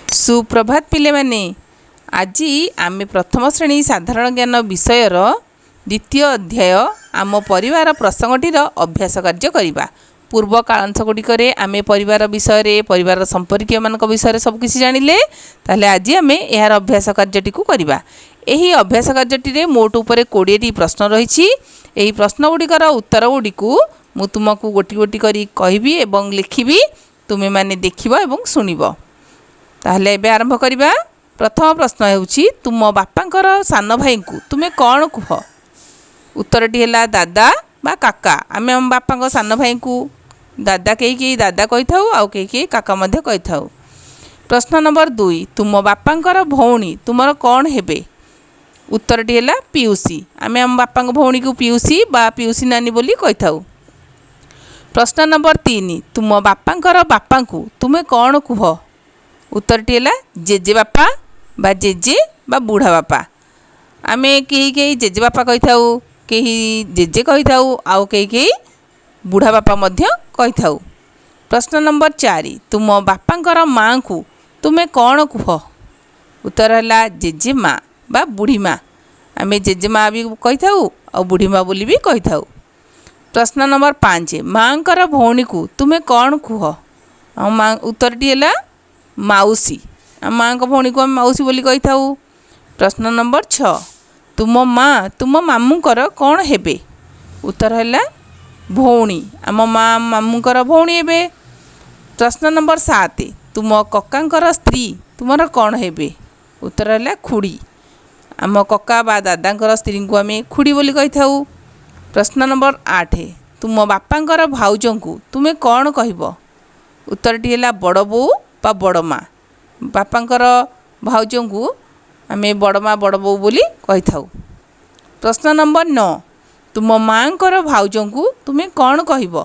सुप्रभात पिले माने। आज आमे प्रथम श्रेणी साधारण ज्ञान विषयर द्वितीय अध्याय आम परिवार प्रसंगटीर अभ्यास कार्य करिबा। पूर्व कालांश गुड़िकरे आमे परिवार विषय परिवार संपर्कीय मान विषय सबकि जानिले। ताहले आज आमे यार अभ्यास कार्यटी को करिबा। एही अभ्यास कार्यटी मोट उपरे 20टी प्रश्न रही। एही प्रश्न गुड़िकर उत्तर गुड़िकु मु तुमको गोटी गोटी करी कहबी एवं लिखिबी। तुमे माने देखिबो एवं सुनिबो। ताहले एबे आरंभ करिबा। प्रथम प्रश्न हेउची तुम बापांकर सान भाई को तुमे कौन कुह। उत्तरटी है दादा बा काका। आमे हम बापा सान भाई को दादा कई दादा कही था आउ कई काका मध्य कही था। प्रश्न नंबर 2 तुम बापांकर भौणी तुमर कौन हेबे। उत्तरटी है पीयूसी। आमे हम बापा भौणी को पीयूसी बा पीयूसी नानी बोली कही था। प्रश्न नंबर 3 तुम बापांकर बापा को तुमे कौन कुह। उत्तरटी है जेजे बापा बा जेजे बा बुढ़ा बापा। आमे कई जेजे बापा कही था कहीं जेजे कही था आउ कई बुढ़ा बापा मध्य कही था। प्रश्न नंबर 4 तुम बापांकर माँ को तुमे कौन कुह। उत्तर है जेजे माँ बा बुढ़ी माँ। आमे जेजे माँ भी कही था और बुढ़ी माँ बोली भी कही था। प्रश्न नंबर 5 माँकर भौणी को तुमे कौन कुह। उत्तरटी है माउसी। माँ को भौणी को माउसी बोली कही था। प्रश्न नंबर 6 तुम माँ तुम मामूकर कौन हेबे। उत्तर है भौणी। आम माँ मामूकर भौणी हेबे। प्रश्न नंबर 7 तुम कक्कांकर स्त्री तुमर कौन हेबे। उत्तर है खुड़ी। आम कक्का बा दादांकर स्त्री को आम खुड़ी बोली कही था। प्रश्न नंबर 8 तुम बापांकर भाउजों को तुमे कौन कहब। उत्तरटी है बड़ बो बा बड़ माँ। बापांकर भाउजों को आमे बड़ माँ बड़ बो बोली कही था। प्रश्न नंबर 9 तुम माँकर भाउजों को तुमे कौन कहब।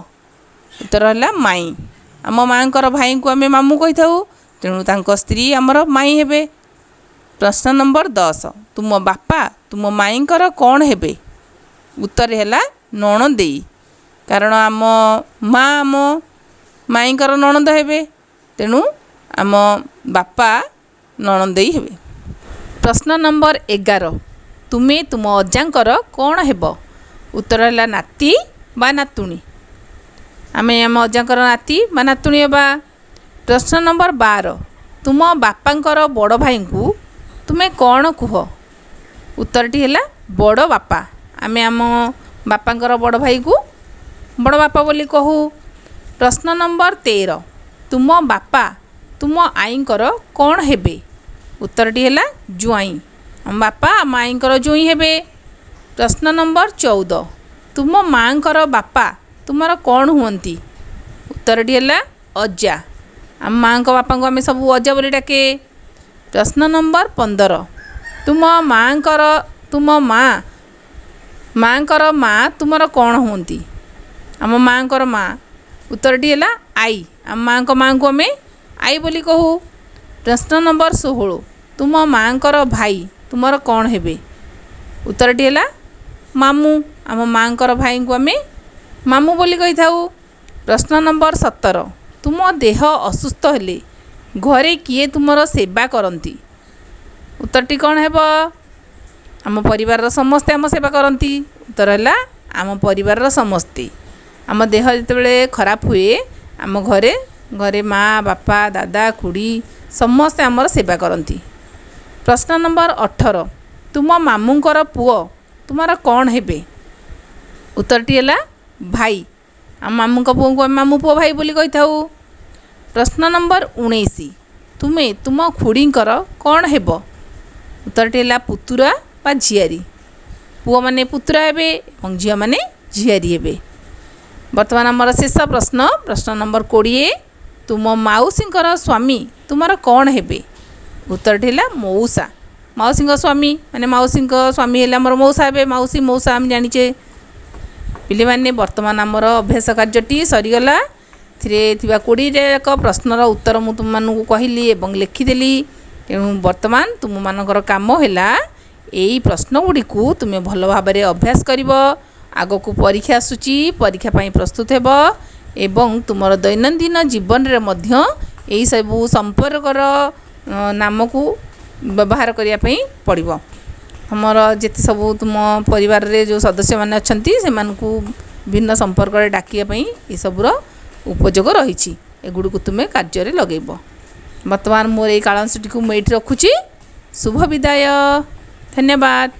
उत्तर है माई। आम माँकर भाई को आमे मामू कही था तेणु तांको स्त्री आमर माई हेबे। प्रश्न नंबर 10 तुम बापा तुम माईंकर कौन हेबे। उत्तर है नणदेई। कारण आम माँ आम माईंकर नणद हेबे तेणु आम बापा नणदेई हेबे। प्रश्न नंबर 11 तुमे तुम अजांकर कौन हेब। उत्तर है नाती बा नातुणी। आमे आम अजांकर नाती बा नातुणी हेबा। प्रश्न नंबर 12 तुम बापांकर बड़ भाई को तुमे कौन कुह। उत्तरटी है बड़ बापा। आमे आम बापांकर बड़ भाई को बड़ बापा बोली कहू। प्रश्न नंबर 13 तुम बापा तुम आईंकर कौन हेबे। उत्तरटी है जुआई। आम बापा आम आईंकर जुई हेबे। प्रश्न नंबर 14 तुम माँकर बापा तुमर कौन हुंती। उत्तरटी है अजा। आम माँ को बापा को आम सब अजा बोली डाके। प्रश्न नंबर 15 तुम माँकर माँ तुमर कौन हुंती। आम माँकर माँ। उत्तरटी है आई। आम माँ को माँ को आम आई बोली कहू। प्रश्न नंबर 16 तुम माँकर भाई तुमर कौन हेबे। उत्तरटी है मामू। आम माँकर भाई को आम मामू बोली कही था। प्रश्न नंबर 17 तुम देह असुस्थ हेले घरे किए तुमर सेवा करती। उत्तरटी कौन हेब। आम परिवार समस्ते आम सेवा करती। उत्तर है आम परिवार समस्ते। आम देह जितेबाला खराब हुए आम घरे घरे माँ बापा दादा खुड़ी समस्ते आमर सेवा करती। प्रश्न नंबर 18 तुम मामूंकर पुओ तुमर कौन हेबे। उत्तरटी है भाई। आम मामू को पुओ को मामू पुओ भाई बोली कही था। प्रश्न नंबर 19 तुमे तुम खुड़ींकर कौन हेब। उत्तरटी है पुतुरा बा झियारी। पुओ माने पुतुरा हेबे और झियो माने झियारी हेबे। वर्तमान आमर शेष प्रश्न प्रश्न नंबर 20 तुम माउसींकर स्वामी तुमर कौन हेबे। उत्तरटी है मौसा। माउसी स्वामी माने माउसी स्वामी है आमर मौसा हेबे। माउसी मौसा आम जानिचे। पिले माने वर्तमान आमर अभ्यास कार्यटी सरीगला। थिरे 20 प्रश्नर उत्तर मु तुम मानू कहली एवं लिखिदेली। तेणु वर्तमान तुम मानकर काम है यही प्रश्न गुड़ी को तुम्हें भल भाव अभ्यास कर आग को परीक्षा आसूची परीक्षा पाई प्रस्तुत हेब एवं तुमर दैनंदिन जीवन रे मध्य यही सब संपर्कर नामକୁ व्यवहार करने पड़ो। हमर जिते सब तुम परिवार रे जो सदस्य मैंने अच्छा से भिन्न संपर्क डाकिया ये सबूर उपयोग रही एगुड़ तुम्हें कार्य लगेब। बर्तमान मोर ये कालांशटी को मुझे रखुची। शुभ विदाय। धन्यवाद।